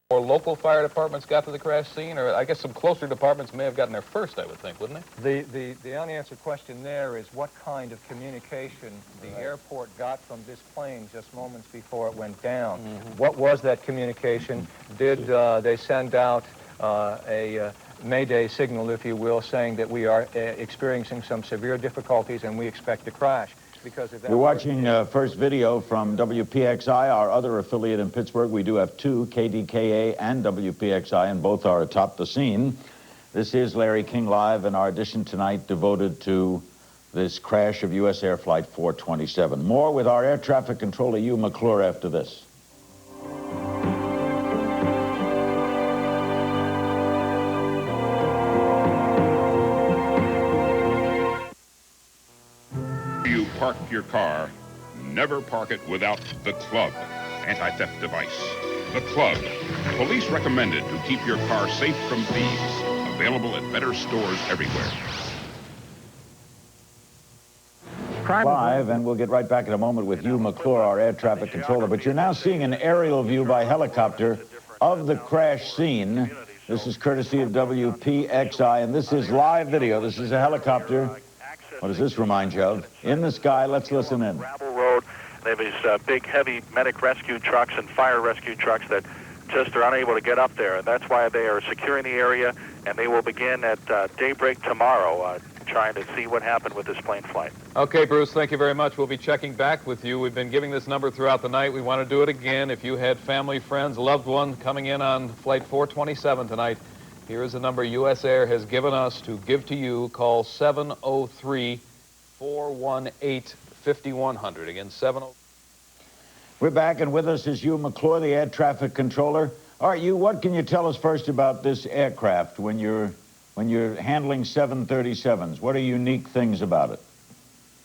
Or local fire departments got to the crash scene, or I guess some closer departments may have gotten there first, I would think, wouldn't they? The unanswered question there is what kind of communication the airport got from this plane just moments before it went down. What was that communication? Did they send out a Mayday signal, if you will, saying that we are experiencing some severe difficulties and we expect to crash? You're watching first video from WPXI, our other affiliate in Pittsburgh. We do have two, KDKA and WPXI, and both are atop the scene. This is Larry King Live, and our edition tonight devoted to this crash of USAir Flight 427. More with our air traffic controller, Hugh McClure, after this. Park your car, never park it without the Club anti-theft device. The Club, police recommended to keep your car safe from thieves. Available at better stores everywhere. Live, and we'll get right back in a moment with Hugh McClure, our air traffic controller. But you're now seeing an aerial view by helicopter of the crash scene. This is courtesy of WPXI, and this is live video. This is a helicopter. What does this remind you of? In the sky, let's listen in. Gravel road. They have these big, heavy medic rescue trucks and fire rescue trucks that just are unable to get up there. That's why they are securing the area, and they will begin at daybreak tomorrow trying to see what happened with this plane flight. Okay, Bruce, thank you very much. We'll be checking back with you. We've been giving this number throughout the night. We want to do it again. If you had family, friends, loved one coming in on Flight 427 tonight, here is the number USAir has given us to give to you. Call 703-418-5100. Again, 70. We're back, and with us is Hugh McClure, the air traffic controller. All right, Hugh, what can you tell us first about this aircraft when you're handling 737s? What are unique things about it?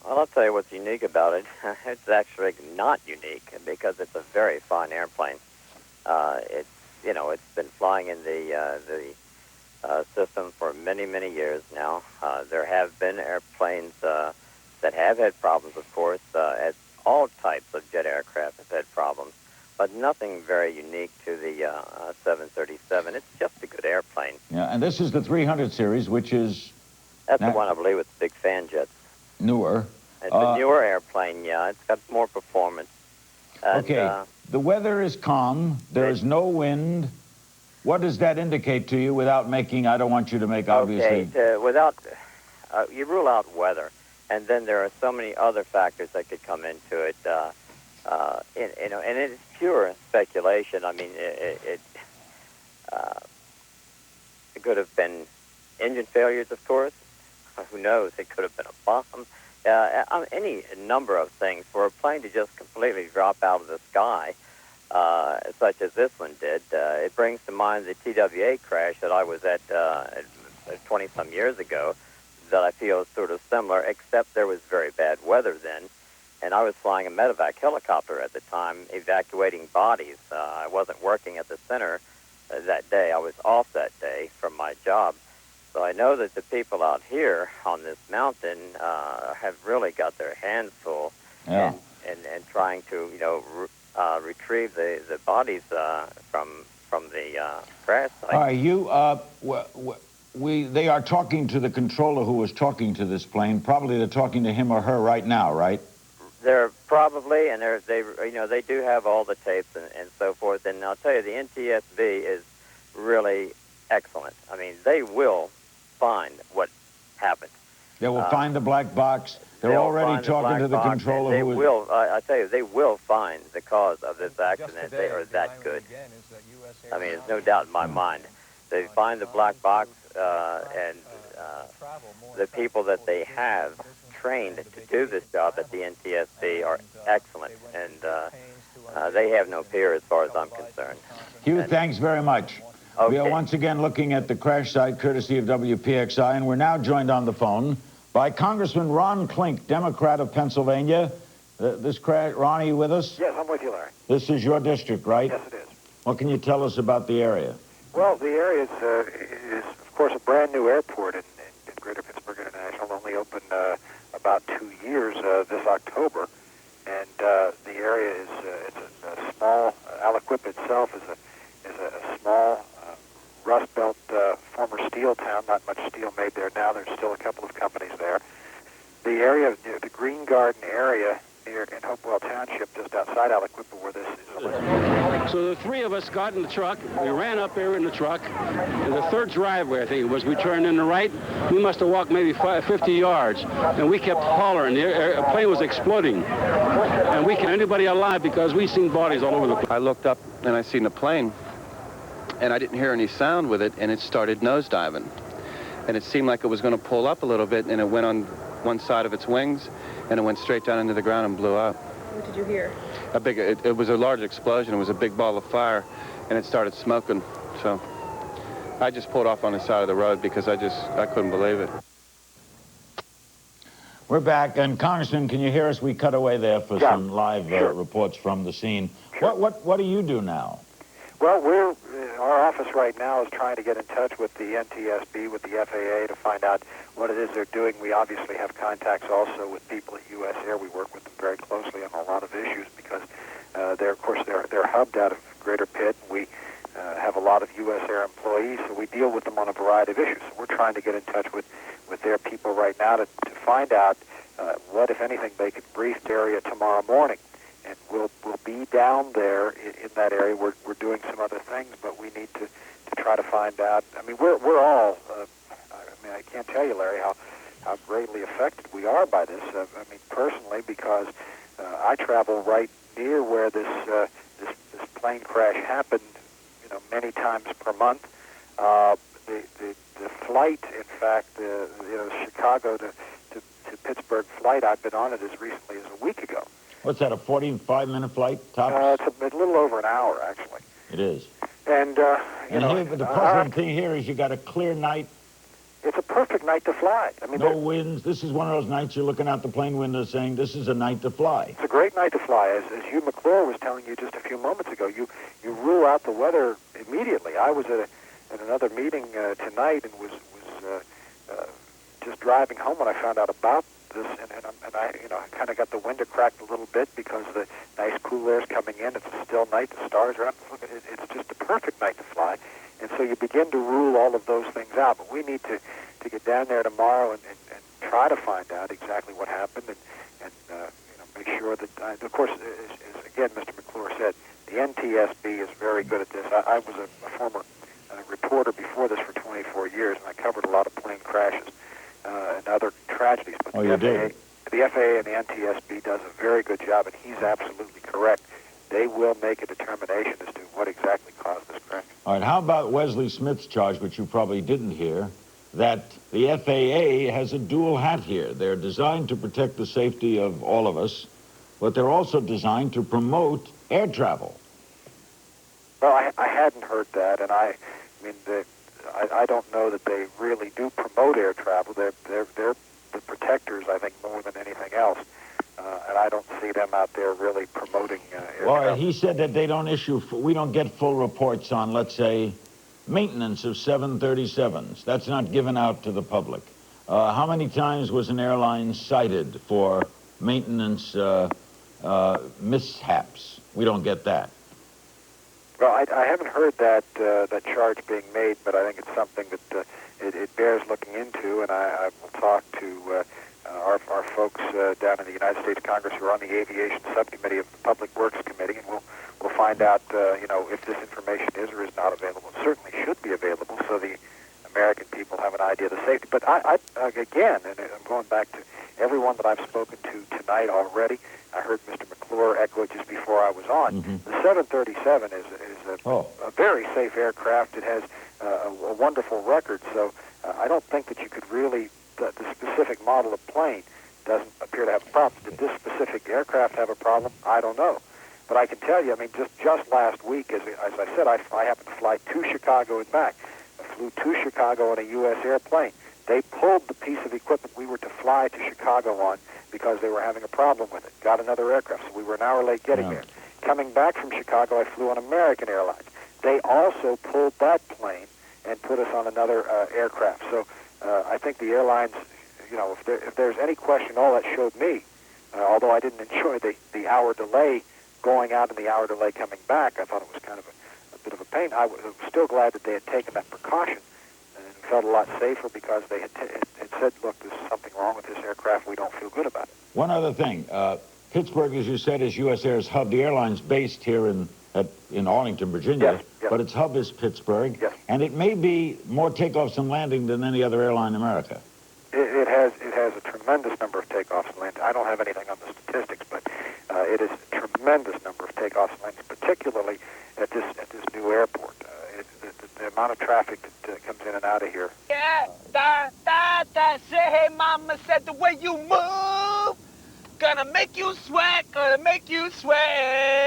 Well, I'll tell you what's unique about it. It's actually not unique because it's a very fine airplane. It's been flying in the system for many, many years now. There have been airplanes that have had problems, of course, as all types of jet aircraft have had problems, but nothing very unique to the 737. It's just a good airplane. Yeah, and this is the 300 series, which is... That's the one, I believe, with big fan jets. Newer. It's a newer airplane, yeah. It's got more performance. And, okay, the weather is calm. There is no wind. What does that indicate to you without making, I don't want you to make, obviously... Okay, you rule out weather, and then there are so many other factors that could come into it, and it's pure speculation. I mean, it could have been engine failures, of course. Who knows? It could have been a bomb. Any number of things. For a plane to just completely drop out of the sky, such as this one did, it brings to mind the TWA crash that I was at 20-some years ago that I feel is sort of similar, except there was very bad weather then, and I was flying a medevac helicopter at the time, evacuating bodies. I wasn't working at the center that day. I was off that day from my job. So I know that the people out here on this mountain have really got their hands full and trying to, retrieve the bodies from the crash site. All right, you, they are talking to the controller who was talking to this plane. Probably they're talking to him or her right now, right? They're probably, and they do have all the tapes and so forth. And I'll tell you, the NTSB is really excellent. I mean, they will find what happened. They will find the black box. They're already talking to the controller. They will. I tell you, they will find the cause of this accident. They are that good. I mean, there's no doubt in my mind. They find the black box, and the people that they have trained to do this job at the NTSB are excellent, and they have no peer as far as I'm concerned. Hugh, thanks very much. Okay. We are once again looking at the crash site courtesy of WPXI, and we're now joined on the phone by Congressman Ron Klink, Democrat of Pennsylvania. This crash, Ron, are you with us? Yes, I'm with you, Larry. This is your district, right? Yes, it is. What can you tell us about the area? Well, the area is of course, a brand new airport in Greater Pittsburgh International. Only opened about 2 years this October, and the area is it's a small. Aliquip itself is a small Rust Belt former steel town. Not much steel made there now. There's still a couple of companies there. The area, the Green Garden area near in Hopewell Township, just outside Aliquippa, where this is. So the three of us got in the truck. We ran up there in the truck. And the third driveway, I think it was, we turned in the right. We must have walked maybe 50 yards. And we kept hollering. The plane was exploding. And we can't anybody alive because we seen bodies all over the place. I looked up and I seen the plane. And I didn't hear any sound with it. And it started nosediving. And it seemed like it was going to pull up a little bit. And it went on one side of its wings. And it went straight down into the ground and blew up. What did you hear? It was a large explosion. It was a big ball of fire, and it started smoking. So I just pulled off on the side of the road because I couldn't believe it. We're back, and Congressman, can you hear us? We cut away there for some live reports from the scene. Sure. What do you do now? Well, our office right now is trying to get in touch with the NTSB, with the FAA, to find out what it is they're doing. We obviously have contacts also with people at USAir. We work with them very closely on a lot of issues because they're hubbed out of Greater Pitt. We have a lot of USAir employees, so we deal with them on a variety of issues. So we're trying to get in touch with their people right now to find out what, if anything, they could brief the area tomorrow morning. And we'll be down there in that area. We're doing some other things, but we need to try to find out. I mean, we're all. I can't tell you, Larry, how greatly affected we are by this. I mean, personally, because I travel right near where this plane crash happened. Many times per month. The flight, in fact, Chicago to Pittsburgh flight, I've been on it as recently as a week ago. What's that, a 45-minute flight, tops? It's a little over an hour, actually. It is. And, but the puzzling thing here is you got a clear night. It's a perfect night to fly. I mean, no winds. This is one of those nights you're looking out the plane window saying, this is a night to fly. It's a great night to fly. As Hugh McClure was telling you just a few moments ago, you rule out the weather immediately. I was at another meeting tonight and was just driving home when I found out about this, and I kind of got the window cracked a little bit because the nice cool air's coming in. It's a still night. The stars are up. Look, it's just a perfect night to fly. And so you begin to rule all of those things out. But we need to get down there tomorrow and try to find out exactly what happened and make sure that, of course, as again Mr. McClure said, the NTSB is very good at this. I was a former reporter before this for 24 years, and I covered a lot of plane crashes and other tragedies. But the FAA and the NTSB does a very good job, and he's absolutely correct. They will make a determination as to what exactly caused this crash. All right, how about Wesley Smith's charge, which you probably didn't hear, that the FAA has a dual hat here. They're designed to protect the safety of all of us, but they're also designed to promote air travel. Well, I hadn't heard that, and I don't know that they really do promote air travel. They're the protectors, I think, more than anything else. And I don't see them out there really promoting air travel. He said that they don't we don't get full reports on, let's say, maintenance of 737s. That's not given out to the public. How many times was an airline cited for maintenance mishaps? We don't get that. Well, I haven't heard that charge being made, but I think it's something that it bears looking into, and I will talk to our folks down in the United States Congress who are on the Aviation Subcommittee of the Public Works Committee, and we'll find out, if this information is or is not available. It certainly should be available so the American people have an idea of the safety. But again, and I'm going back to everyone that I've spoken to tonight already. I heard Mr. McClure echo it just before I was on. Mm-hmm. The 737 is a very safe aircraft. It has a wonderful record, so I don't think that you could really, the specific model of plane doesn't appear to have a problem. Did this specific aircraft have a problem? I don't know. But I can tell you, just last week, as I said, I happened to fly to Chicago and back. I flew to Chicago on a USAir plane. They pulled the piece of equipment we were to fly to Chicago on because they were having a problem with it. Got another aircraft, so we were an hour late getting there. Coming back from Chicago, I flew on American Airlines. They also pulled that plane and put us on another aircraft. So I think the airlines, if there's any question, all that showed me, although I didn't enjoy the hour delay going out and the hour delay coming back, I thought it was kind of a bit of a pain. I was still glad that they had taken that precaution and felt a lot safer because they had said, look, there's something wrong with this aircraft. We don't feel good about it. One other thing. Pittsburgh, as you said, is USAir's hub. The airline's based here in Arlington, Virginia, yes. but its hub is Pittsburgh. Yes. And it may be more takeoffs and landings than any other airline in America. It has a tremendous number of takeoffs and landings. I don't have anything on the statistics, but it is a tremendous number of takeoffs and landings, particularly at this new airport. The amount of traffic that comes in and out of here. Yeah, say, hey, mama said the way you move, gonna make you sweat, gonna make you sweat.